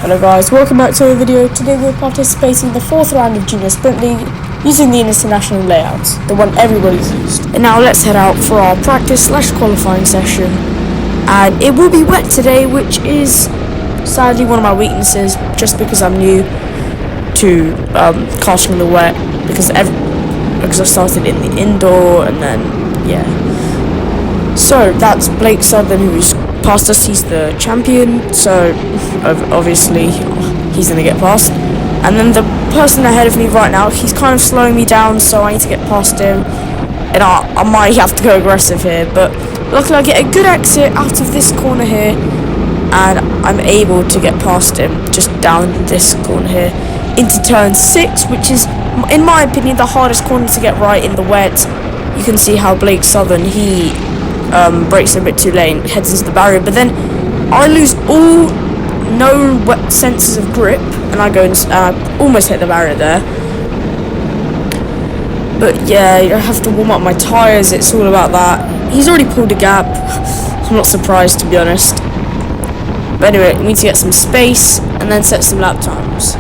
Hello guys, welcome back to a video. Today we're participating in the 4th round of Junior Sprint League using the international layouts, the one everybody's used. And now let's head out for our practice/qualifying session. And it will be wet today, which is sadly one of my weaknesses, just because I'm new to karting in the wet, because I started in the indoor, and then yeah. So that's Blake Southern, who's past us. He's the champion, so obviously he's gonna get past. And then the person ahead of me right now, he's kind of slowing me down, so I need to get past him, and I might have to go aggressive here, but luckily I get a good exit out of this corner here, and I'm able to get past him just down this corner here into turn 6, which is, in my opinion, the hardest corner to get right in the wet. You can see how Blake Southern, he brakes a bit too late and heads into the barrier, but then I lose all known wet senses of grip, and I go and almost hit the barrier there. But yeah, I have to warm up my tyres, it's all about that. He's already pulled a gap. I'm not surprised, to be honest. But anyway, we need to get some space and then set some lap times.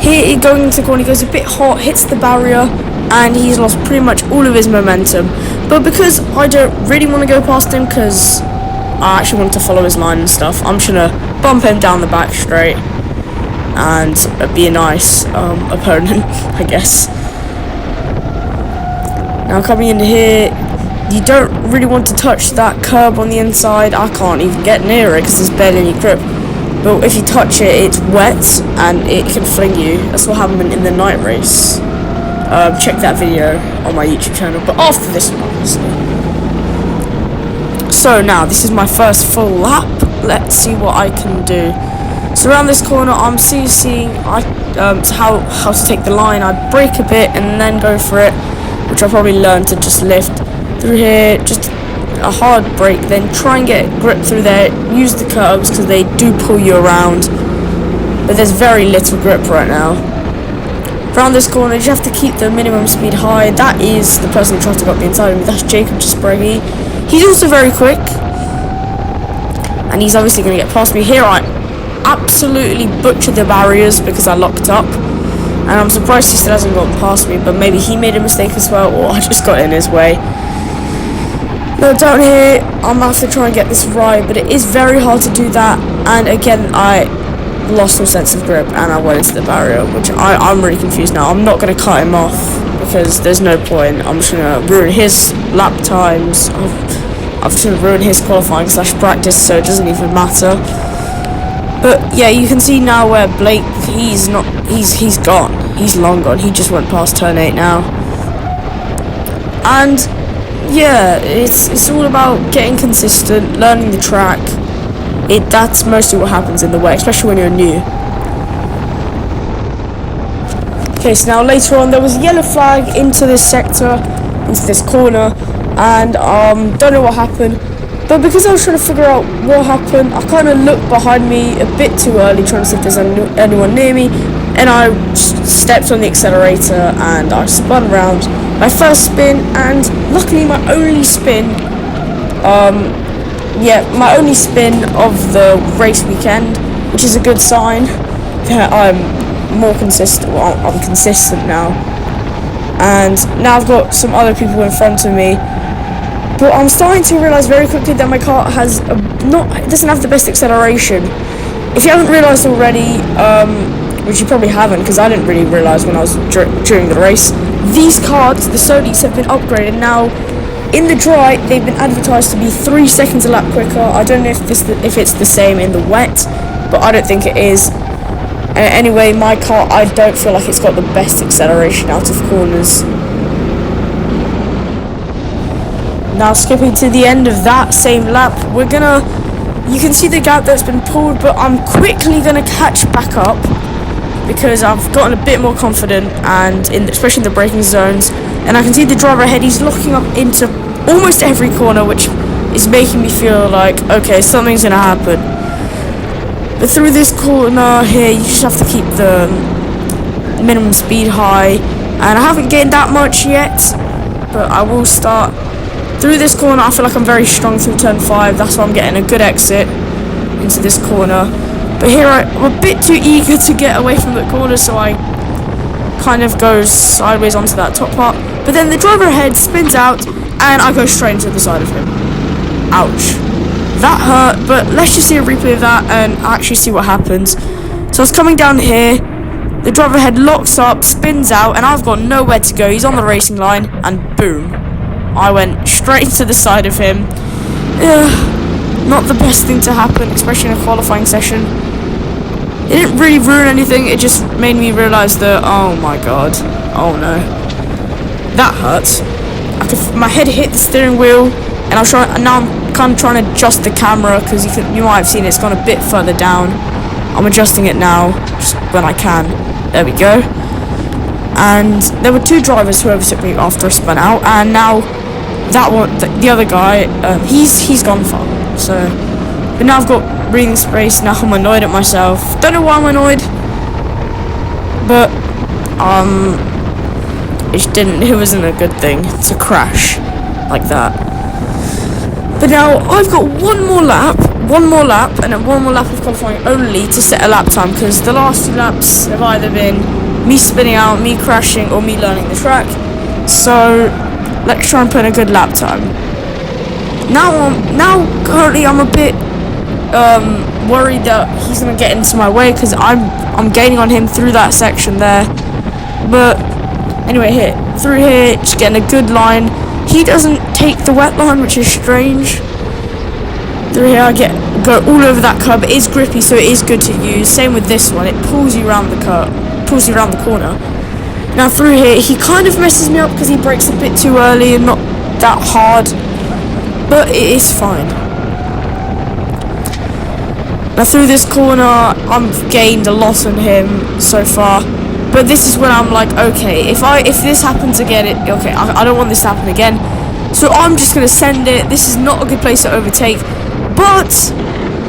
Here, going into the corner, he goes a bit hot, hits the barrier, and he's lost pretty much all of his momentum. But because I don't really want to go past him, because I actually want to follow his line and stuff, I'm just going to bump him down the back straight and be a nice opponent, I guess. Now coming into here, you don't really want to touch that curb on the inside. I can't even get near it because there's barely any grip. But if you touch it, it's wet and it can fling you. That's what happened in the night race. Check that video on my YouTube channel, but after this one, obviously. So now, this is my first full lap. Let's see what I can do. So around this corner, I'm seeing how to take the line. I brake a bit and then go for it, which I probably learned to just lift through here, just a hard brake, then try and get grip through there. Use the curbs because they do pull you around, but there's very little grip right now. Around this corner, you have to keep the minimum speed high. That is the person who tries to go up the inside of me. That's Jacob Sprague. He's also very quick, and he's obviously going to get past me. Here I absolutely butchered the barriers because I locked up, and I'm surprised he still hasn't gotten past me, but maybe he made a mistake as well, or I just got in his way. Now down here, I'm going to have to try and get this right, but it is very hard to do that, and again, I lost some sense of grip and I went into the barrier, which I'm really confused now. I'm not going to cut him off because there's no point. I'm just going to ruin his lap times. I'm just going to ruin his qualifying / practice, so it doesn't even matter. But yeah, you can see now where Blake, he's gone. He's long gone. He just went past turn 8 now. And yeah, it's all about getting consistent, learning the track. That's mostly what happens in the wet, especially when you're new. Okay, so now later on there was a yellow flag into this sector, into this corner, and don't know what happened, but because I was trying to figure out what happened, I kind of looked behind me a bit too early, trying to see if there's anyone near me, and I stepped on the accelerator and I spun around. My first spin, and luckily my only spin, my only spin of the race weekend, which is a good sign that I'm more consistent. Well, I'm consistent now, and now I've got some other people in front of me. But I'm starting to realise very quickly that my car has it doesn't have the best acceleration. If you haven't realised already, which you probably haven't, because I didn't really realise when I was during the race, these cards, the Sonys, have been upgraded now. In the dry, they've been advertised to be 3 seconds a lap quicker. I don't know if it's the same in the wet, but I don't think it is. Anyway, my car, I don't feel like it's got the best acceleration out of corners. Now skipping to the end of that same lap, you can see the gap that's been pulled, but I'm quickly gonna catch back up because I've gotten a bit more confident, and especially in the braking zones, and I can see the driver ahead. He's locking up into almost every corner, which is making me feel like, okay, something's gonna happen. But through this corner here, you just have to keep the minimum speed high, and I haven't gained that much yet, but I will start. Through this corner, I feel like I'm very strong through turn 5, that's why I'm getting a good exit into this corner. But here I'm a bit too eager to get away from the corner, so I kind of go sideways onto that top part. But then the driver ahead spins out, and I go straight into the side of him. Ouch. That hurt, but let's just see a replay of that and actually see what happens. So I was coming down here, the driver ahead locks up, spins out, and I've got nowhere to go. He's on the racing line, and boom. I went straight to the side of him. Not the best thing to happen, especially in a qualifying session. It didn't really ruin anything, it just made me realise that, oh my god, oh no. That hurts. My head hit the steering wheel, and now I'm kind of trying to adjust the camera, because you might have seen it's gone a bit further down. I'm adjusting it now, just when I can. There we go. And there were two drivers who overtook me after I spun out, and now that one, the other guy, he's gone far. So, but now I've got breathing space. Now I'm annoyed at myself. Don't know why I'm annoyed, but it wasn't a good thing to crash like that. But now I've got one more lap, and then one more lap of qualifying only to set a lap time, because the last 2 laps have either been me spinning out, me crashing, or me learning the track. So let's try and put in a good lap time. Now currently I'm a bit worried that he's gonna get into my way, because I'm gaining on him through that section there. But anyway, through here, just getting a good line. He doesn't take the wet line, which is strange. Through here I go all over that curb. It is grippy, so it is good to use. Same with this one, it pulls you around the curb, pulls you around the corner. Now through here, he kind of messes me up because he brakes a bit too early and not that hard, but it is fine. Now through this corner, I've gained a lot on him so far, but this is when I'm like, okay, if this happens again, I don't want this to happen again, so I'm just gonna send it. This is not a good place to overtake, but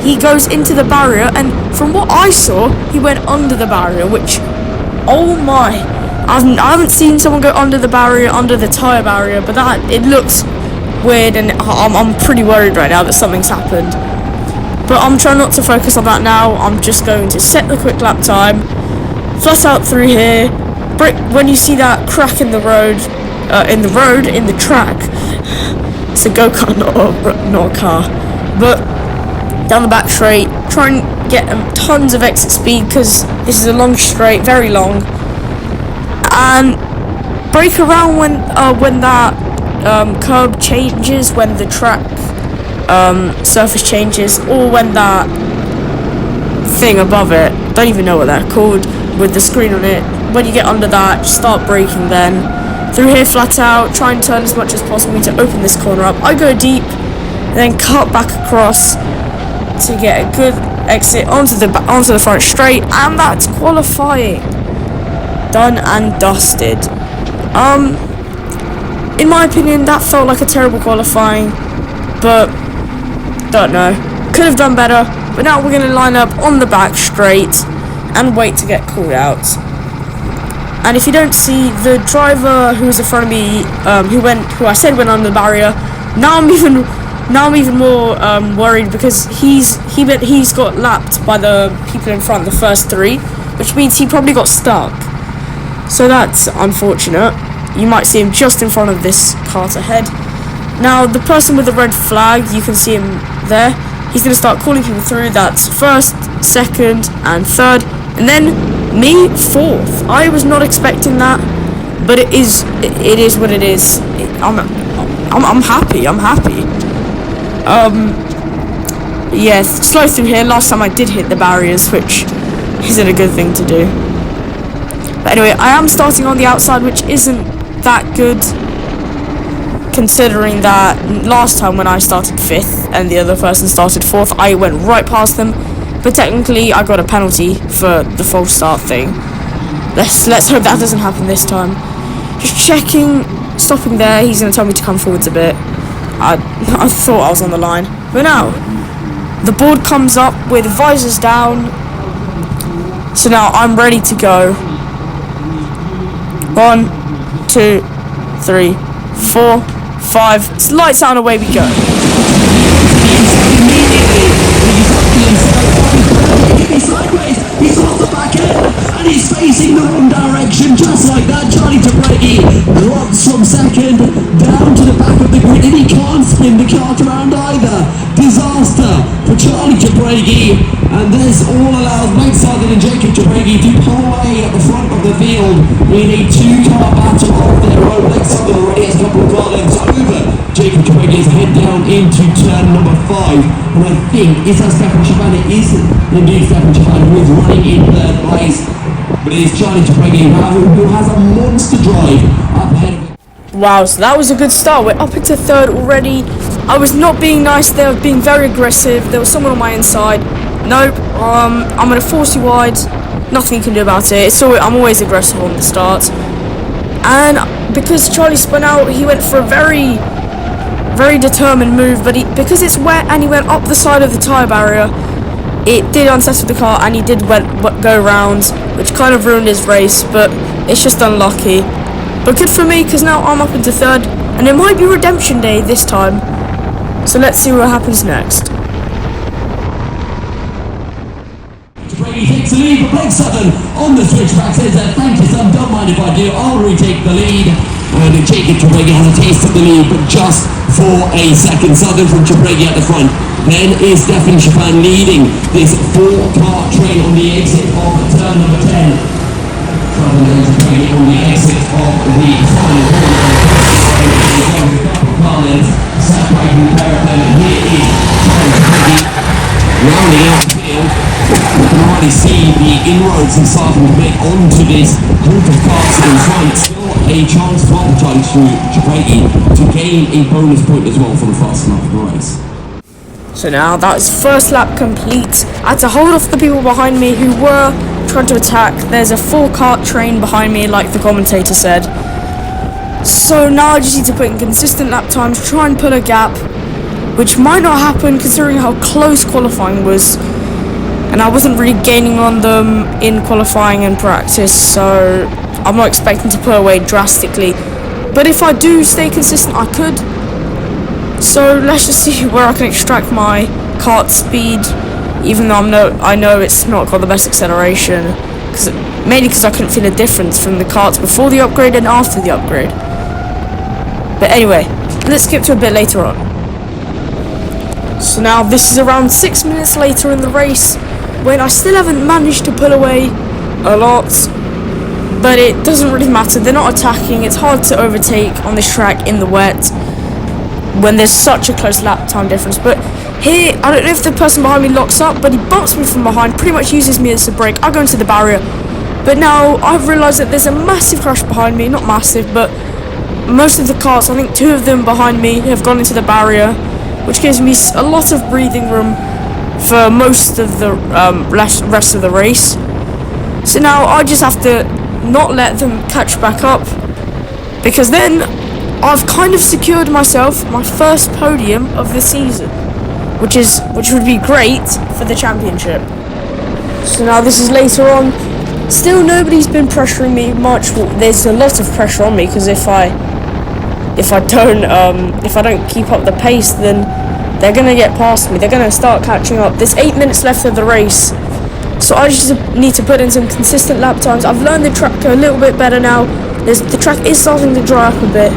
he goes into the barrier, and from what I saw, he went under the barrier, which, oh my, I haven't seen someone go under the barrier, under the tyre barrier, but it looks weird, and I'm pretty worried right now that something's happened. But I'm trying not to focus on that now. I'm just going to set the quick lap time, flat out through here. When you see that crack in the road, in the track, it's a go-kart, not a car. But down the back straight, try and get tons of exit speed, because this is a long straight, very long. And brake around when that curb changes, when the track surface changes, or when that thing above it, don't even know what they're called, with the screen on it, when you get under that, just start braking then. Through here flat out, try and turn as much as possible to open this corner up. I go deep, and then cut back across to get a good exit onto the front straight, and that's qualifying. Done and dusted. In my opinion, that felt like a terrible qualifying, but don't know. Could have done better, but now we're going to line up on the back straight and wait to get called out. And if you don't see, the driver who was in front of me, who I said went under the barrier, now I'm even more worried, because he's got lapped by the people in front, the first 3, which means he probably got stuck. So that's unfortunate. You might see him just in front of this cart ahead. Now the person with the red flag, you can see him there. He's going to start calling people through. That's first, second, and third, and then me 4th. I was not expecting that, but it is what it is. I'm happy. Yeah, slow through here. Last time I did hit the barriers, which isn't a good thing to do. But anyway, I am starting on the outside, which isn't that good, considering that last time when I started 5th and the other person started 4th, I went right past them. But technically, I got a penalty for the false start thing. Let's hope that doesn't happen this time. Just checking, stopping there. He's going to tell me to come forwards a bit. I thought I was on the line, but now the board comes up with visors down. So now I'm ready to go. 1, 2, 3, 4, 5. Lights out and away we go. way sideways. He's off the back end and he's facing the wrong direction. Just like that, Charlie Jabregi drops from second down to the back of the grid, and he can't spin the kart around either. Disaster for Charlie Jabregi, and this all allows Mike Southern and Jacob Jabregi to pull away at the front of the field in a two-car battle of their own. Mike Southern already has a couple of car lengths over Jacob Jabregi as head down into turn number 5, and I think is that Stefan Chifan. It is indeed Stefan Chifan who is running in third place, but it is Charlie Jabregi who has a monster drive up ahead of him. Wow, so that was a good start. We're up into third already. I was not being nice there, I was being very aggressive. There was someone on my inside. Nope, I'm going to force you wide. Nothing you can do about it. I'm always aggressive on the start. And because Charlie spun out, he went for a very, very determined move. But because it's wet and he went up the side of the tyre barrier, it did unsettle the car and he did go round, which kind of ruined his race. But it's just unlucky. But good for me, because now I'm up into third, and it might be redemption day this time. So let's see what happens next. Jabregi takes the lead, but Blake Southern on the switchback says that thank you son, don't mind if I do, I'll retake the lead. And Jacob Jabregi has a taste of the lead, but just for a second. Southern from Jabregi at the front. Then is Stefan Chifan leading this 4-car train on the exit of turn number 10. On the exit of the final corner, separating the pair of them. Here is rounding out the field. We can already see the inroads and starting to make onto this group of cars in front. Still a chance for Charlie Jabregi to gain a bonus point as well for the fast enough of the race. So now that is first lap complete. I had to hold off the people behind me who were trying to attack. There's a 4-cart train behind me, like the commentator said. So now I just need to put in consistent lap times, try and pull a gap, which might not happen considering how close qualifying was. And I wasn't really gaining on them in qualifying and practice, so I'm not expecting to pull away drastically. But if I do stay consistent, I could. So let's just see where I can extract my kart speed, even though I know it's not got the best acceleration, mainly because I couldn't feel a difference from the karts before the upgrade and after the upgrade. But anyway, let's skip to a bit later on. So now this is around 6 minutes later in the race, when I still haven't managed to pull away a lot, but it doesn't really matter. They're not attacking. It's hard to overtake on this track in the wet when there's such a close lap time difference. But here, I don't know if the person behind me locks up, but he bumps me from behind, pretty much uses me as a brake. I go into the barrier, but now I've realised that there's a massive crash behind me. Not massive, but most of the cars, I think 2 of them behind me, have gone into the barrier, which gives me a lot of breathing room for most of the rest of the race. So now I just have to not let them catch back up, because then I've kind of secured myself my first podium of the season, which would be great for the championship. So now this is later on. Still nobody's been pressuring me much. Well, there's a lot of pressure on me, because if I don't keep up the pace, then they're gonna get past me. They're gonna start catching up. There's 8 minutes left of the race, so I just need to put in some consistent lap times. I've learned the track a little bit better now. The track is starting to dry up a bit,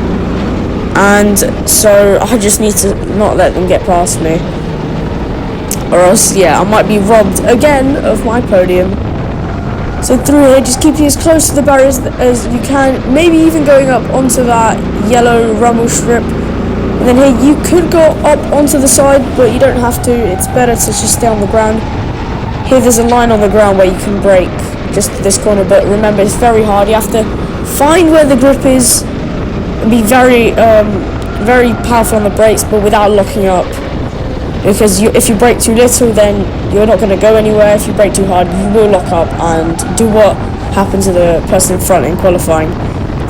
and so I just need to not let them get past me, or else, yeah, I might be robbed again of my podium. So through here, just keeping as close to the barriers as you can, maybe even going up onto that yellow rumble strip. And then here, you could go up onto the side, but you don't have to. It's better to just stay on the ground. Here, there's a line on the ground where you can brake just this corner, but remember, it's very hard. You have to find where the grip is and be very, very powerful on the brakes, but without locking up. Because if you brake too little, then you're not going to go anywhere. If you brake too hard, you will lock up and do what happened to the person in front in qualifying.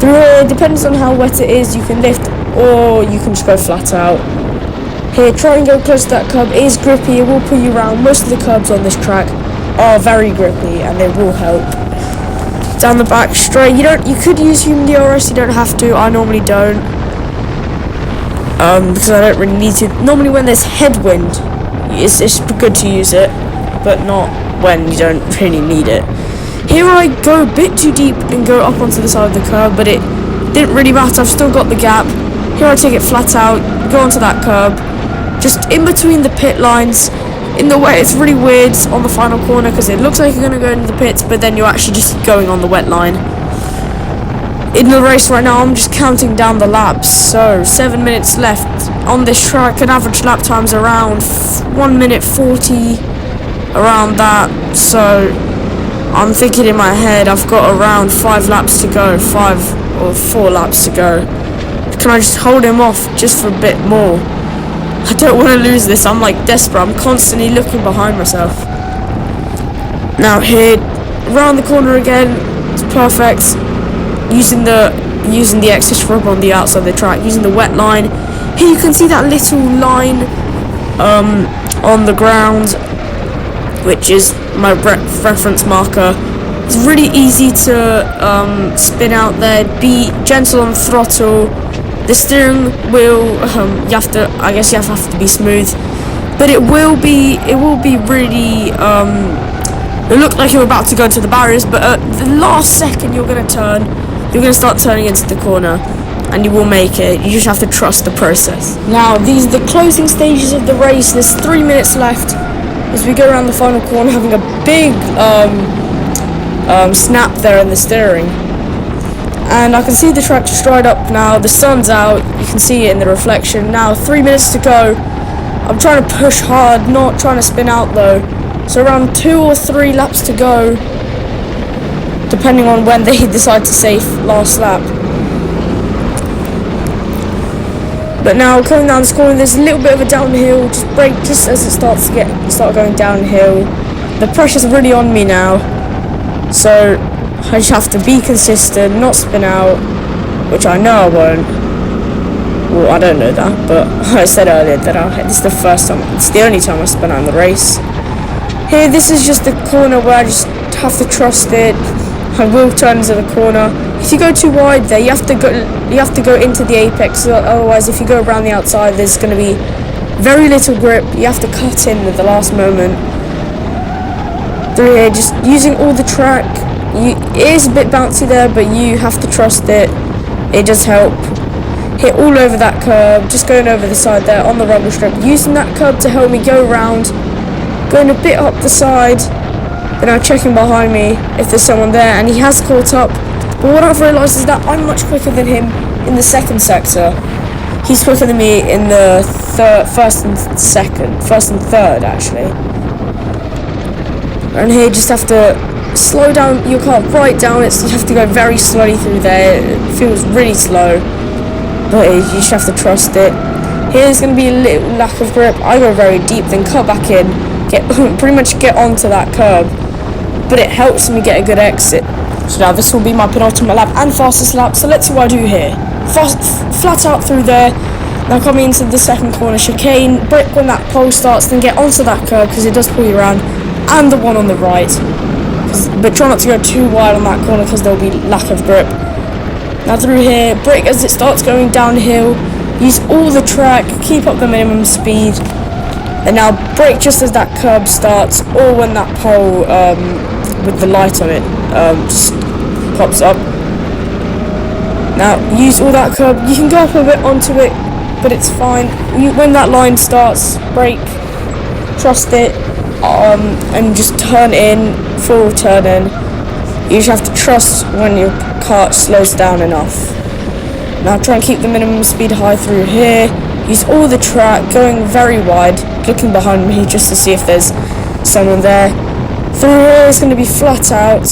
Through here, it depends on how wet it is. You can lift, or you can just go flat out. Here, try and go close to that curb. It is grippy. It will pull you around. Most of the curbs on this track are very grippy, and they will help. Down the back straight, you could use human DRS. You don't have to. I normally don't. Because I don't really need to. Normally when there's headwind, it's good to use it, but not when you don't really need it. Here I go a bit too deep and go up onto the side of the curb, but it didn't really matter. I've still got the gap. Here I take it flat out, go onto that curb, just in between the pit lines. In the way, it's really weird on the final corner because it looks like you're going to go into the pits, but then you're actually just going on the wet line. In the race right now, I'm just counting down the laps. So 7 minutes left on this track. An average lap time's around 1 minute 40, around that. So I'm thinking in my head, I've got around 5 laps to go, 5 or 4 laps to go. Can I just hold him off just for a bit more? I don't want to lose this. I'm like desperate. I'm constantly looking behind myself. Now here, around the corner again. It's perfect. Using the extra scrub on the outside of the track, using the wet line. Here you can see that little line on the ground, which is my reference marker. It's really easy to spin out there. Be gentle on the throttle. The steering wheel, you have to be smooth, but it will be really. It look like you're about to go into the barriers, but at the last second you're going to turn. You're going to start turning into the corner, and you will make it. You just have to trust the process. Now, these are the closing stages of the race. There's 3 minutes left as we go around the final corner, having a big snap there in the steering. And I can see the track just dried up now. The sun's out. You can see it in the reflection. Now 3 minutes to go. I'm trying to push hard, not trying to spin out though. So around 2 or 3 laps to go, depending on when they decide to say last lap. But now coming down this corner, there's a little bit of a downhill. Just brake just as it start going downhill. The pressure's really on me now, so I just have to be consistent, not spin out, which I know I won't. Well, I don't know that, but I said earlier that this is the first time, it's the only time I spin out in the race. Here, this is just the corner where I just have to trust it. I will turn into the corner. If you go too wide there, you have to go into the apex. Otherwise, if you go around the outside, there's going to be very little grip. You have to cut in at the last moment. Through here, just using all the track. It is a bit bouncy there, but you have to trust it. It does help. Hit all over that curb, just going over the side there on the rumble strip. Using that curb to help me go around, going a bit up the side. Then I'm checking behind me if there's someone there, and he has caught up. But what I've realised is that I'm much quicker than him in the second sector. He's quicker than me in the first and third actually. And here you just have to slow down your car right down. You have to go very slowly through there. It feels really slow, but you just have to trust it. Here's going to be a little lack of grip. I go very deep, then cut back in, pretty much get onto that curb, but it helps me get a good exit. So now this will be my penultimate lap and fastest lap, so let's see what I do here. Flat out through there. Now coming into the second corner chicane, brake when that pole starts, then get onto that curb because it does pull you around, and the one on the right. But try not to go too wide on that corner because there'll be lack of grip. Now through here, brake as it starts going downhill, use all the track, keep up the minimum speed, and now brake just as that curb starts, or when that pole with the light on it just pops up. Now use all that curb. You can go up a bit onto it, but it's fine. When that line starts, brake, trust it, and just turn in, full turn in. You just have to trust when your car slows down enough. Now try and keep the minimum speed high through here. Use all the track, going very wide, looking behind me just to see if there's someone there. Through here it's going to be flat out,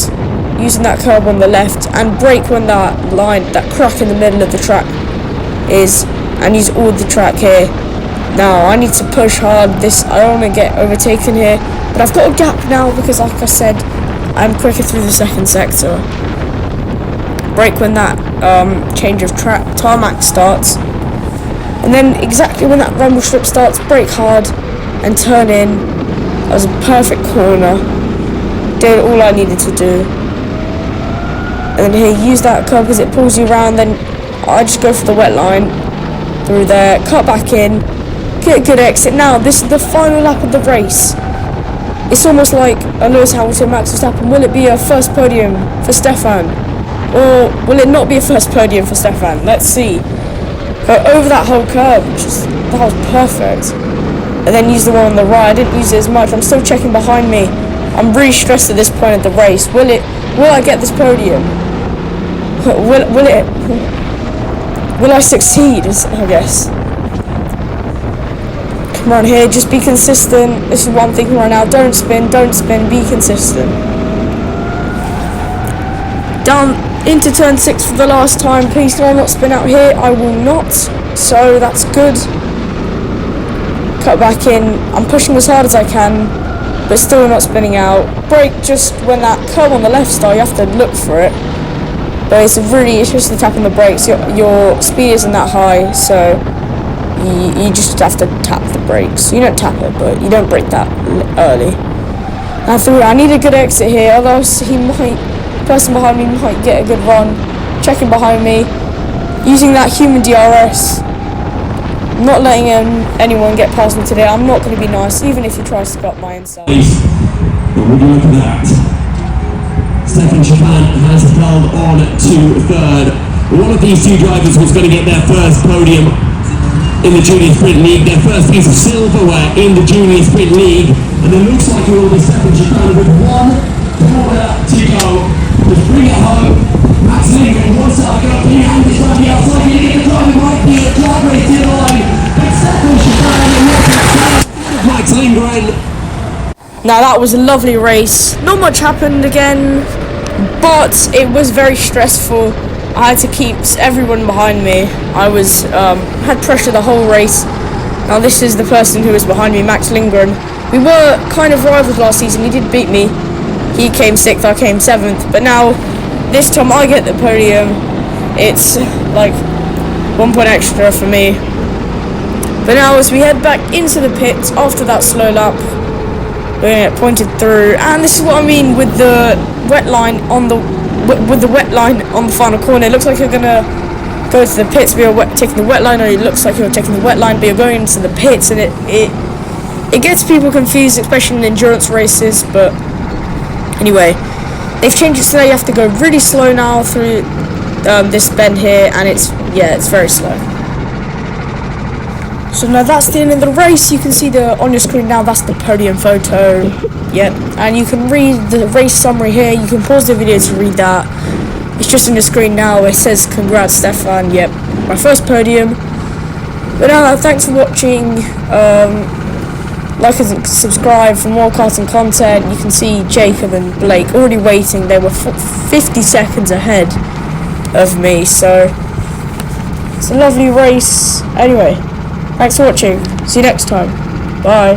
using that curb on the left, and brake when that line, that crack in the middle of the track is, and use all the track here. Now I need to push hard. I don't want to get overtaken here, but I've got a gap now because, like I said, I'm quicker through the second sector. Brake when that change of tarmac starts, and then exactly when that rumble strip starts, brake hard and turn in. That was a perfect corner. Did all I needed to do. And then here, use that curb because it pulls you around. Then I just go for the wet line through there, cut back in, get a good exit. Now this is the final lap of the race. It's almost like a Lewis Hamilton, Max Verstappen. Will it be a first podium for Stefan? Or will it not be a first podium for Stefan? Let's see. Go over that whole curb, that was perfect. And then use the one on the right. I didn't use it as much. I'm still checking behind me. I'm really stressed at this point of the race. Will I get this podium? Will I succeed? I guess. Come on here, just be consistent. This is what I'm thinking right now. Don't spin, be consistent. Down into turn 6 for the last time. Please can I not spin out here? I will not. So that's good. Cut back in. I'm pushing as hard as I can, but still not spinning out. Brake just when that curb on the left starts, you have to look for it. But it's just the tapping the brakes. Your speed isn't that high, so you just have to tap the brakes. You don't tap it, but you don't brake that early. I need a good exit here, otherwise person behind me might get a good run. Checking behind me, using that human DRS. Not letting anyone get past me today. I'm not going to be nice, even if he tries to cut my inside. Would you look at that? Stefan Chifan has held on to third. One of these two drivers was going to get their first podium in the Junior Sprint League, their first piece of silverware in the Junior Sprint League, and it looks like it will be Stefan Chifan with 1 corner to go. Just bring it home. Max Lindgren wants to go up and this might be outside. You get the drive, it might be a drag race to the line. But Stefan Chifan and Max Lindgren. Now that was a lovely race. Not much happened again, but it was very stressful. I had to keep everyone behind me. I had pressure the whole race. Now this is the person who was behind me, Max Lindgren. We were kind of rivals last season. He did beat me. He came 6th, I came 7th. But now, this time I get the podium. It's like 1 point extra for me. But now as we head back into the pits after that slow lap, we're going to get pointed through. And this is what I mean with the wet line on the final corner. It looks like you're going to go to the pits, but you're taking the wet line, or it looks like you're taking the wet line, but you're going into the pits, and it gets people confused, especially in endurance races. But anyway, they've changed it so you have to go really slow now through this bend here, and it's very slow. So now that's the end of the race. You can see on your screen now, that's the podium photo. Yep, and you can read the race summary here. You can pause the video to read that. It's just on your screen now. It says congrats Stefan. Yep, my first podium. But now, thanks for watching. Like and subscribe for more karting content. You can see Jacob and Blake already waiting. They were 50 seconds ahead of me, so it's a lovely race. Anyway, thanks for watching. See you next time. Bye.